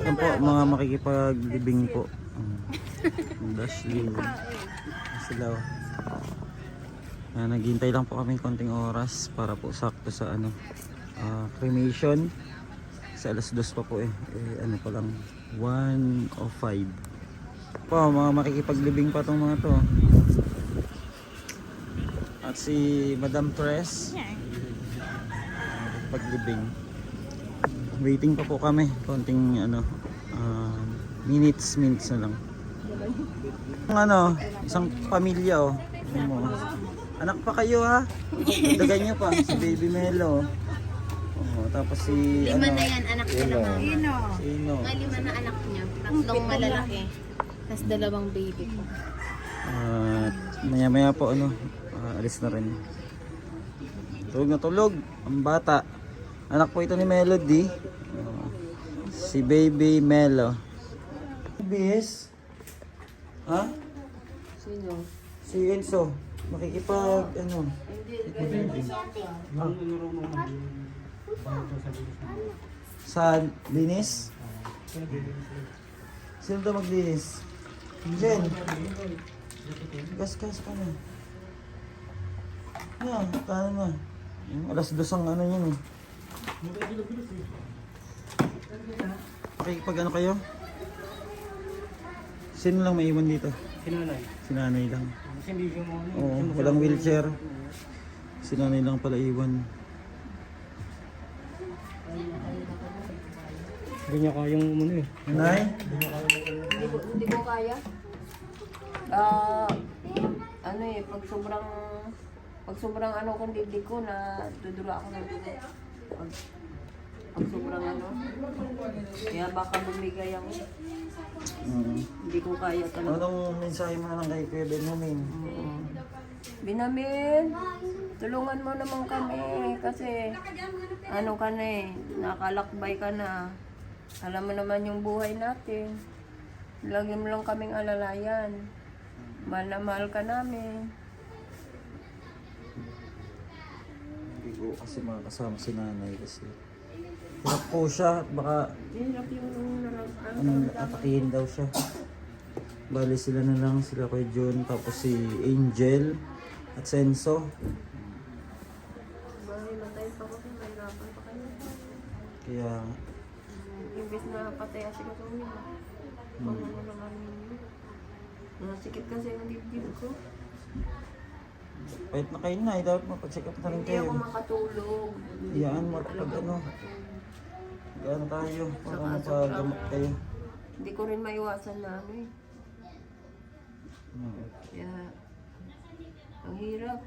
Yan po, mga makikipaglibing po. Dashlin. Sila. Naghihintay lang po kami konting oras para po sakto sa ano, cremation. Sa alas 2 pa po ano pa lang, 1:05. Po, mga makikipaglibing pa tong mga to. At si Madam Tres paglibing. Waiting pa po kami konting ano, minutes na lang. Ano, isang pamilya anak pa kayo ha. Dagan nyo pa si Baby Melo. Tapos si Lima ano, na yan, anak niya naman. Sino? Mga 5 na anak niya. 3 malalaki. Tapos 2 baby ko. Maya po ano, alis na rin. Tulog na tulog ang bata. Anak po ito ni Melody. Si Baby Melo. Bis? Ha? Sino? Si Enzo. Makikipag ano? Sa linis? Sino daw maglinis? Jen. Gas ka na. Kano na. Alas 2 ang ano yun eh. Makikipag ano kayo? Sino lang maiwan dito? Sinanay. Si nanay lang. Kasi hindi siya mo. Oo, walang wheelchair. Si nanay lang pala iwan. Hindi niya kayang umano eh. Nanay? Hindi ko kaya. Ano eh, pag sobrang ano kung dibdib ko na dudura ako ng dugo. Pag sobrang ano, kaya baka bumigay ako. Hindi ko kaya talaga. Anong mensahe mo na lang kay Kuya Benjamin? Binamin, tulungan mo naman kami kasi ano ka na eh, nakalakbay ka na. Alam mo naman yung buhay natin. Lagi mo lang kaming alalayan. Mahal na mahal ka namin. Hindi ko kasi makakasama si nanay kasi hirap po siya at baka Hirap yung atakihin daw siya. Bali sila na lang, sila kay John, tapos si Angel at Senso. matay pa kasi mahirapan pa kayo. Kaya Imbes na patay kasi ko kami. Kung ano naman ninyo. Nasikip kasi yung dibdib ko. kahit na kayo na, dapat mapag-check up na rin Hindi ako kayo. makatulog. Iyaan mo pag ano, gaan tayo para mapagamot kayo. Hindi ko rin maiwasan na ano eh. Hmm. Kaya, ang hirap.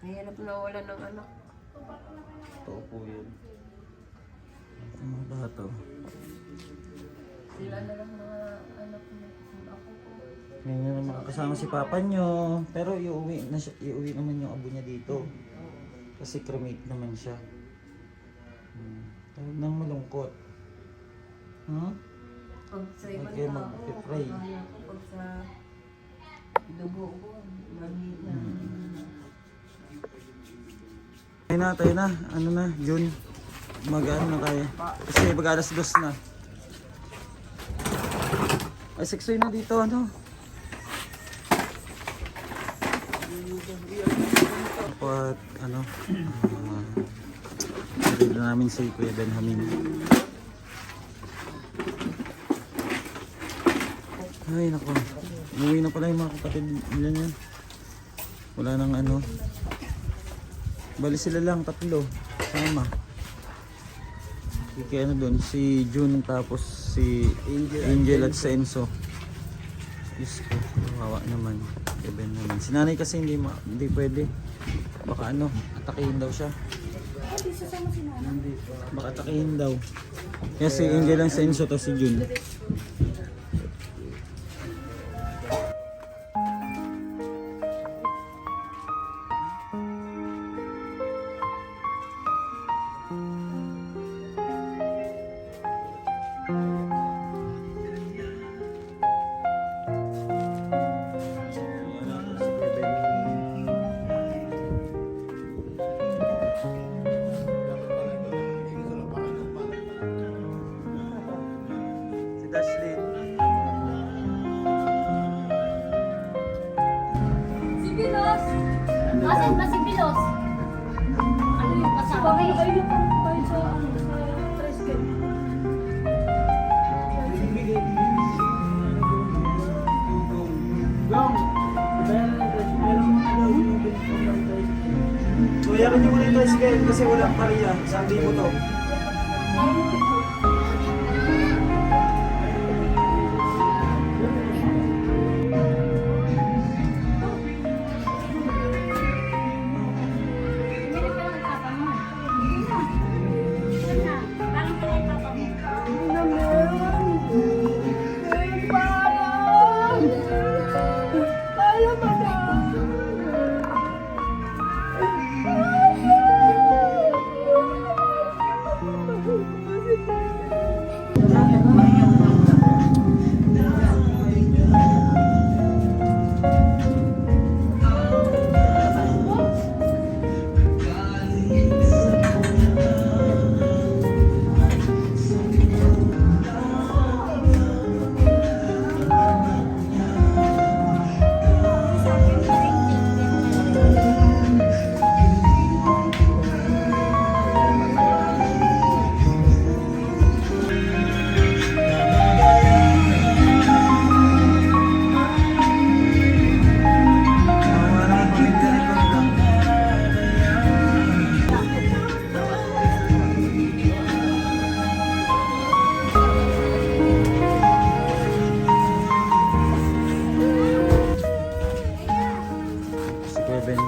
Mahirap na wala ng anak. Totoo po yun. Ang mga bata. Sila na lang mga anak niya. Ako po. Ngayon na makakasama si papa nyo. Pero iuwi naman yung abo niya dito. Kasi cremate naman siya. Huwag nang malungkot. Pag sa ibang Okay, tao, mag-pray. kaya ko pag sa dugo ko, mahina. Tayo na. Ano na, June. Mag-ano na tayo. Kasi mag-alas 2 na. Ay, 6 na dito, ano? Dapat, ano, sabi na namin si Kuya Benjamin. Ay, naku. Umuwi na pala yung mga kapatid nila niyan. Wala nang ano. Bali sila lang, 3. Sama. Kaya ano doon, si June tapos si Angel at Senso. Diyos ko, kawawa naman. Kaya naman. Si nanay kasi hindi pwede. Baka ano, atakihin daw siya. Baka atakihin daw. Kaya si Angel ang Senso to si June. Dashlyn. Si Pilos! Asan ba si Pilos? Ano yung kasama? Ay, yung pang sa tricycle. Bayaran niyo muna yung tricycle kasi walang pariya. 1,000 to. Bumili pa ng papa mo. Hindi na. Saan na? Parang kaya yung papa mo. Si Kevin.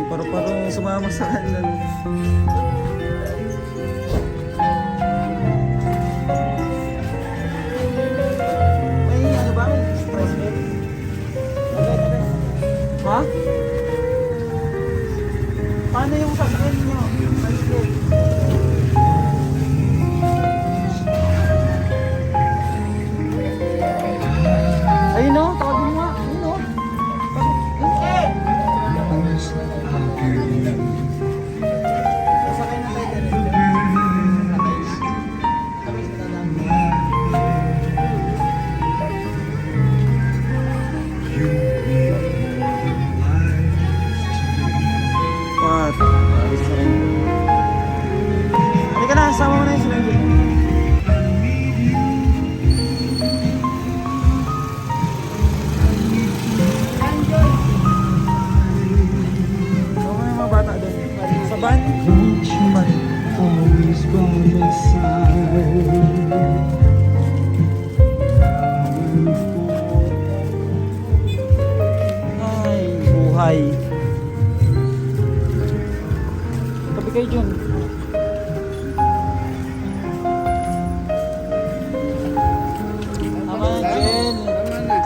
Paru-paro sumama sa kanan. May ano ba? Tricycle? Ha? Paano yung sasakyan niyo? Tricycle? Ayun o, tawagin mo nga. Ayun o. Sasakay na tayo dito. Sasakay na. Tapos na lang. What? Ayos na rin. Halika na, sama mo na yung sinabi. Sama yung mga bata doon. Sa van? Always by my side. Ay, buhay. Tabi kayo dyan. Tama na, Jen. Tama na.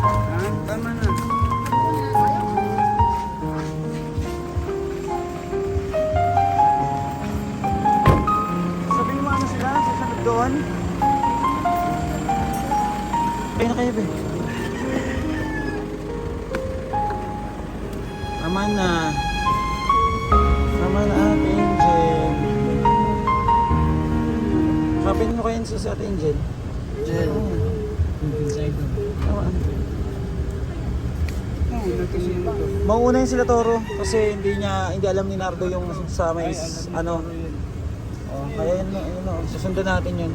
Ha? Tama na. Sabihin mo ano sila? Sasanod doon? Kayo na kayo, be. Tama na. Tama na, Ate Angel. Sabihin mo kayo sa Ate Angel. Jen. Tama. Mauna yun sila Toro kasi hindi alam ni Nardo yung sa may ano. Oh, kaya yun, susundan natin yun.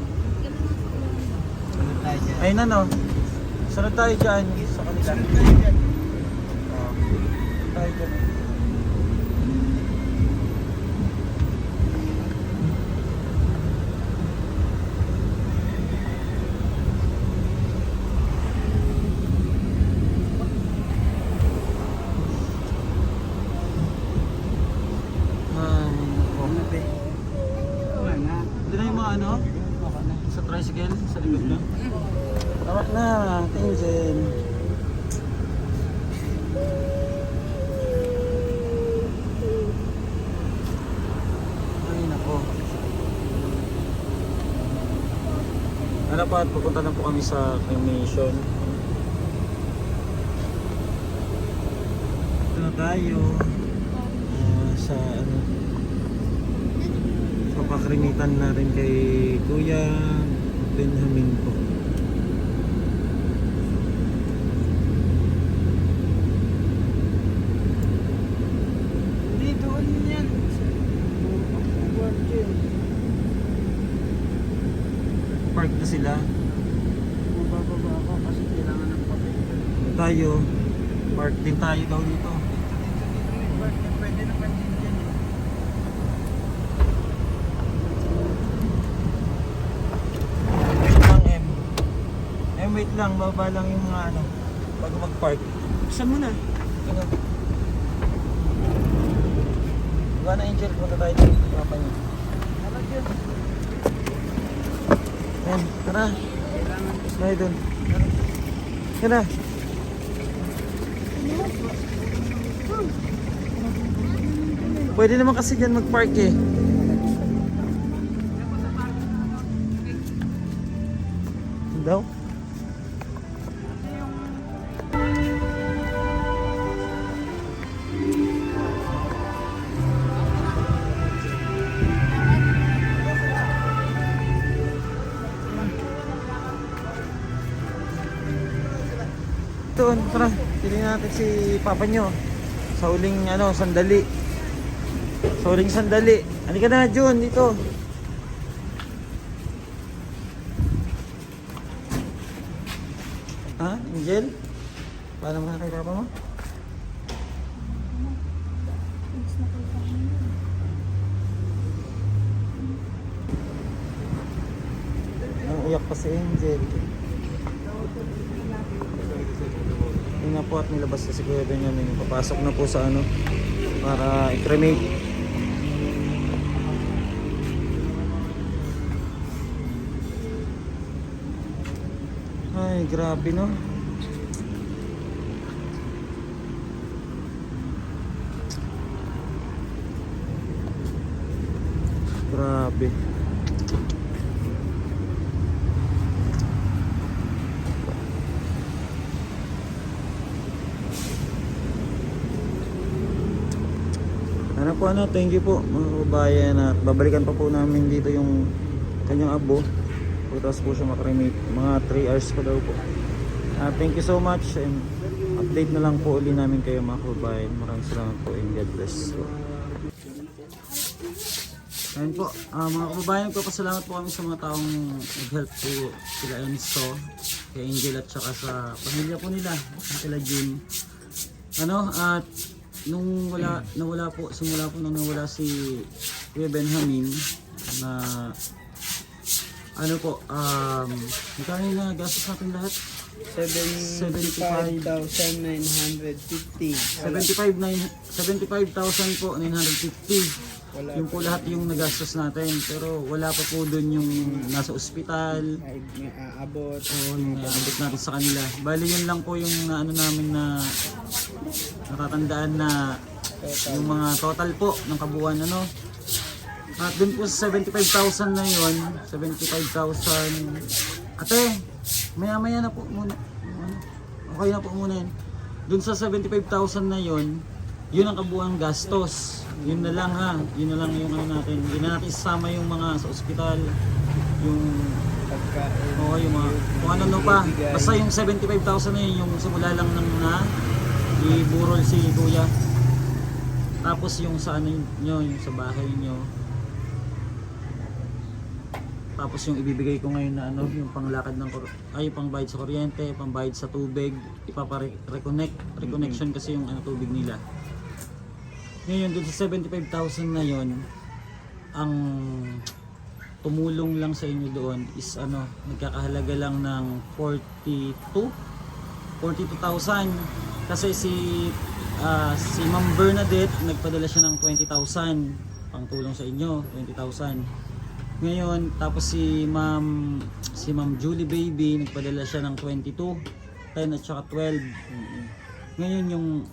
Ayun na no. Sunod tayo dyan sa kanila. Oh, tayo dyan. Hindi na yung mga ano? Sa tricycle, sa likod lang. Tama na, Angel. Ay, nako. Ano pa, pupunta na po kami sa cremation. Ito na tayo. Sa ano? pakrimitan na rin kay Kuya Benjamin po. Hindi doon yan. Virgin. Park na sila. Mabababa ako kasi kailangan ng papel. Tayo. Park din tayo daw dito. Pwede naman din yan. Wait lang, M. Wait lang. Baba lang yung mga ano. Bago mag-park. Saan mo na? Ano? Diba na, Angel? Punta tayo dito. Papa niya. Ayan, tara. Tayo dun. Tara. Pwede naman kasi dyan mag-park eh. Daw? Doon, tara. Tingnan natin si Papa nyo. Sa huling ano, sandali. Sa huling sandali. Halika na, Jun, dito. Ha? Angel? Paano mo kay Papa mo? Ang uyak pa si Angel. Yun na po at nilabas na si Kuya Benjamin. Papasok na po sa ano para i-cremate. Ay, grabe no. Grabe. Ano, thank you po mga kababayan at babalikan pa po namin dito yung kanyang abo. Pagkatapos po siya makremate, mga 3 hours pa daw po. Thank you so much and update na lang po uli namin kayo mga kababayan. Maraming salamat po and God bless po. Ayun po, mga kababayan, nagpapasalamat po kami sa mga taong nag-help po sila Enzo, kay Angel at saka sa pamilya po nila, sila June. At nung nawala po, simula po nung nawala si Kuya Benjamin na magkano na gastos natin lahat? 75,950. 75,000 po, 950. Wala Yung po lahat yung nagastos natin, pero wala pa po doon yung nasa ospital. Ay, may aabot. O yung naabot natin sa kanila. Bali yun lang po yung ano namin na natatandaan na yung mga total po ng kabuuan ano. At dun po sa 75,000 na yun, 75,000. Ate, maya na po muna. Okay na po muna yan. Dun sa 75,000 na yun, yun ang kabuuan gastos. Yun na lang ha. Yun na lang yung ano natin. Hindi na natin isama yung mga sa ospital. Yung Pagkain. oo, yung mga kung ano pa. Basta yung 75,000 na yun, yung simula lang nang na iburol si Kuya. Tapos yung sa ano nyo, yung sa bahay nyo. Tapos yung ibibigay ko ngayon na ano, yung panglakad ng pangbayad sa kuryente, pangbayad sa tubig, reconnection kasi yung ano, tubig nila. Ngayon dun sa 75,000 na yon, ang tumulong lang sa inyo doon is ano, nagkakahalaga lang ng 42,000 kasi si Ma'am Bernadette nagpadala siya ng 20,000 pang tulong sa inyo, 20,000. Ngayon tapos si Ma'am Julie Baby nagpadala siya ng 22, 10 at saka 12. Ngayon yung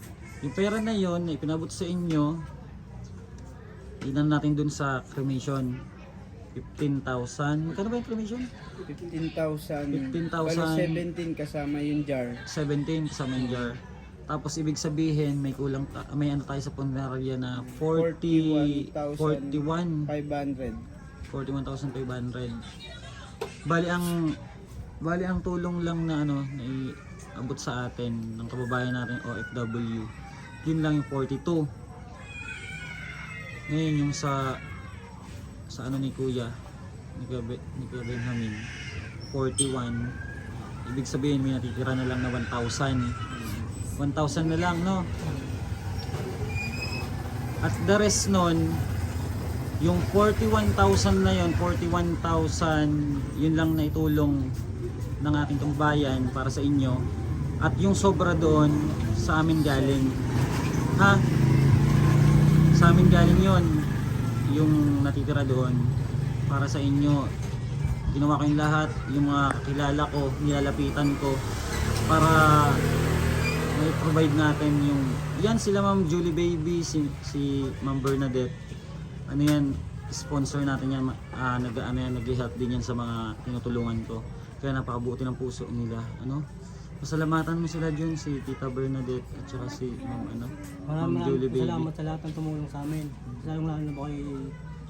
pera na yon na ipinabot sa inyo, inan natin dun sa cremation. 15,000. Magkano ba yung cremation? 15,000. 15,000. 17 kasama yung jar. 17 sa jar. Tapos ibig sabihin may kulang may ano tayo sa punerarya na 41 500. 41,500. Bali ang tulong lang na ano na iabot sa atin ng kababayan natin OFW. Yun lang yung 42. Ngayon yung sa ano ni Kuya ni Kuya Benjamin 41. Ibig sabihin may natitira na lang na 1,000. 1,000 na lang, no? At the rest nun, yung 41,000 na yun, 41,000 yun lang na itulong ng ating tumbayan para sa inyo. At yung sobra doon sa amin galing. Ha? Sa amin galing yun. Yung natitira doon para sa inyo. Ginawa ko yung lahat, yung mga kakilala ko, nilalapitan ko para may provide natin yung yan sila Ma'am Julie Baby, si Ma'am Bernadette. Ano yan, sponsor natin yan, nag-help din yan sa mga tinutulungan ko. Kaya napakabuti ng puso nila, ano? Pasalamatan mo sila dyan, si Tita Bernadette at saka si Ma'am Julie Baby. Salamat sa lahat ng tumulong sa amin. Lalong-lalo na po kay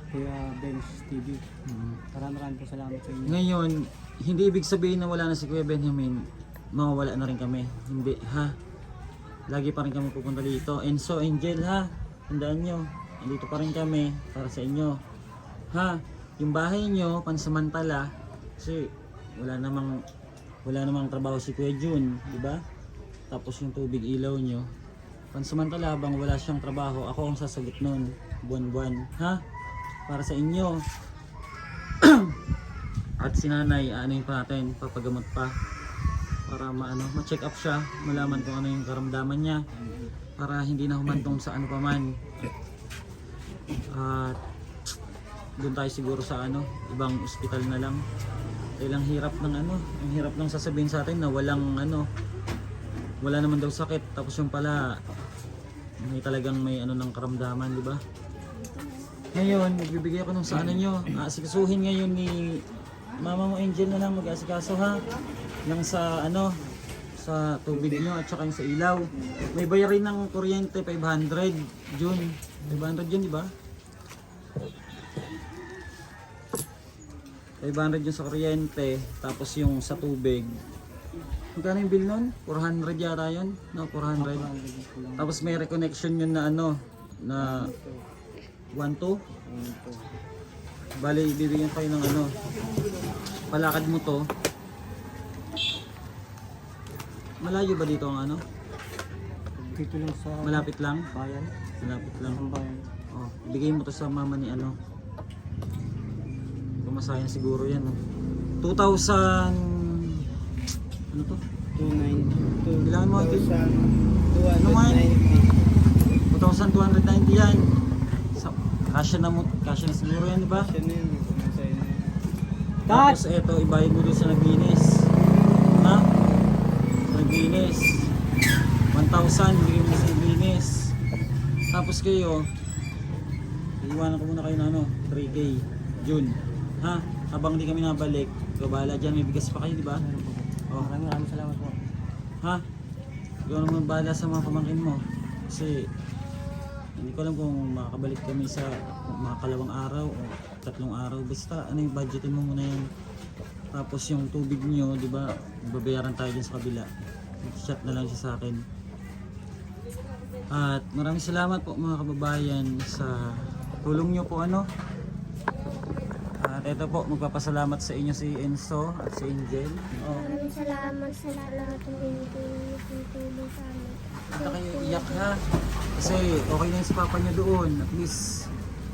Kuya Benz TV. Maraming po salamat sa inyo. Ngayon, hindi ibig sabihin na wala na si Kuya Benjamin, mawawala na rin kami. Hindi, ha? Lagi pa rin kami pupunta dito. Enzo, Angel, ha? Tandaan nyo, andito pa rin kami para sa inyo. Ha? Yung bahay nyo, pansamantala, kasi wala namang trabaho si Kuya Jun, di ba? Tapos yung tubig ilaw nyo, pansamantala habang wala siyang trabaho, ako ang sasagot nun, buwan-buwan, ha? Para sa inyo. At si nanay, ano yung pa natin, papagamot pa para ma-check up siya, malaman kung ano yung karamdaman niya para hindi na humantong sa ano pa man. At doon tayo siguro sa ibang ospital na lang. Dahil ang hirap ng ang hirap ng sasabihin sa atin na wala naman daw sakit, tapos yung pala may talagang may ng karamdaman, di ba? Ngayon, magbibigay ako ng sa nyo. Asikasuhin ngayon ni Mama mo Angel na lang mag-asikaso, ha? Nang sa sa tubig nyo at saka yung sa ilaw. May bayarin ng kuryente 500 June. 500 yun, di ba? 500 yung sa kuryente, tapos yung sa tubig. Magkano yung bill nun? 400 yata yun? No, 400. Tapos may reconnection yun na na 1-2. Bali, bibigyan kayo ng palakad mo to. Malayo ba dito ang Dito lang sa malapit lang? bayan. Malapit lang. Ang bayan. Oh, bigay mo to sa mama ni Pumasayan siguro yan. 2,000 ano to? 290. Kailangan mo 290. 2,290 yan. Kasya na siguro yan, di ba? Siya na yun. Masaya na yun. Tapos eto, ibayad mo doon sa naglinis. Ha? Naglinis. 1,000, bigay mo sa naglinis. Tapos kayo, iiwanan ko muna kayo na 3K. June. Ha? Habang hindi kami nabalik, bahala dyan, may bigas pa kayo, di ba? Oh. Maraming salamat po. Ha? Ikaw naman bahala sa mga pamangkin mo. Kasi hindi ko alam kung makakabalik kami sa mga 2 araw o 3 araw. Basta yung budgetin mo muna yan. Tapos yung tubig nyo, di ba, babayaran tayo dyan sa kabila. Chat na lang siya sa akin. At maraming salamat po mga kababayan sa tulong nyo po At ito po, magpapasalamat sa inyo si Enzo at si Angel. Maraming salamat sa lahat ng tulong sa amin. Hindi kayo iyak, ha? Kasi okay na yung si Papa nyo doon.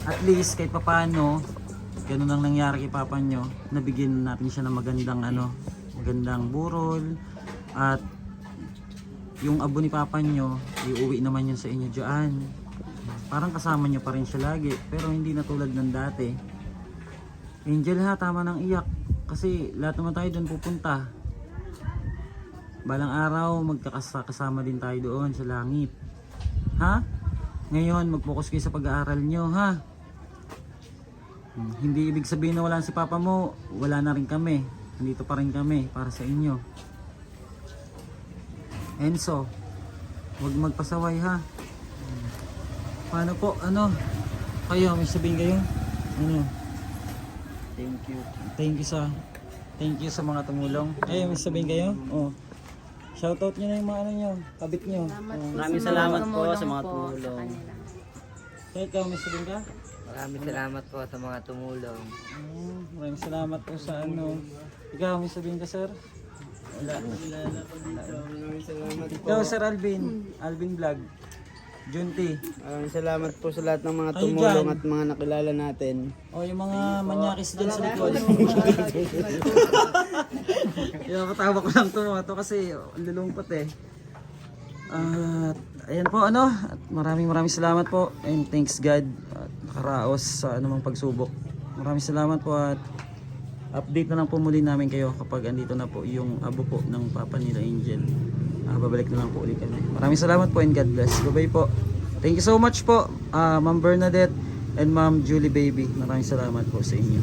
At least kahit papano, ganun ang nangyari kay Papa nyo, nabigyan natin siya ng magandang burol. At yung abo ni Papa nyo, iuwi naman yun sa inyo dyan. Parang kasama nyo pa rin siya lagi, pero hindi na tulad ng dati. Angel, ha, tama ng iyak. Kasi lahat naman tayo doon pupunta. Balang araw, magkakasama din tayo doon sa langit. Ha? Ngayon, mag-focus kayo sa pag-aaral nyo, ha? Hindi ibig sabihin na wala si Papa mo, wala na rin kami. Nandito pa rin kami para sa inyo. Enzo, huwag magpasaway, ha? Paano po, kayo, may sabihin kayo? Thank you sa mga tumulong. Ay, may sabihin kayo? Oh. Shoutout nyo na yung mga ano nyo, kabit nyo. Maraming salamat po sa mga tumulong. So, ikaw, may sabihin ka? Maraming salamat po sa mga tumulong. Maraming salamat po sa ano. Ikaw, may sabihin ka, sir? Wala. Ikaw, Sir Alvin. Alvin Vlog. Junti. Maraming salamat po sa lahat ng mga Ay, tumulong dyan. at mga nakilala natin. O, yung mga manyakis dyan sa likod. Yung katawa ko lang to kasi ang lulungkot eh. At ayan po ano, at maraming salamat po and thanks God at nakaraos sa anumang pagsubok. Maraming salamat po at update na lang po muli namin kayo kapag andito na po yung abo po ng papa nila Angel. Babalik na lang po ulit kami. Maraming salamat po and God bless. Bye-bye po. Thank you so much po Ma'am Bernadette and Ma'am Julie Baby. Maraming salamat po sa inyo.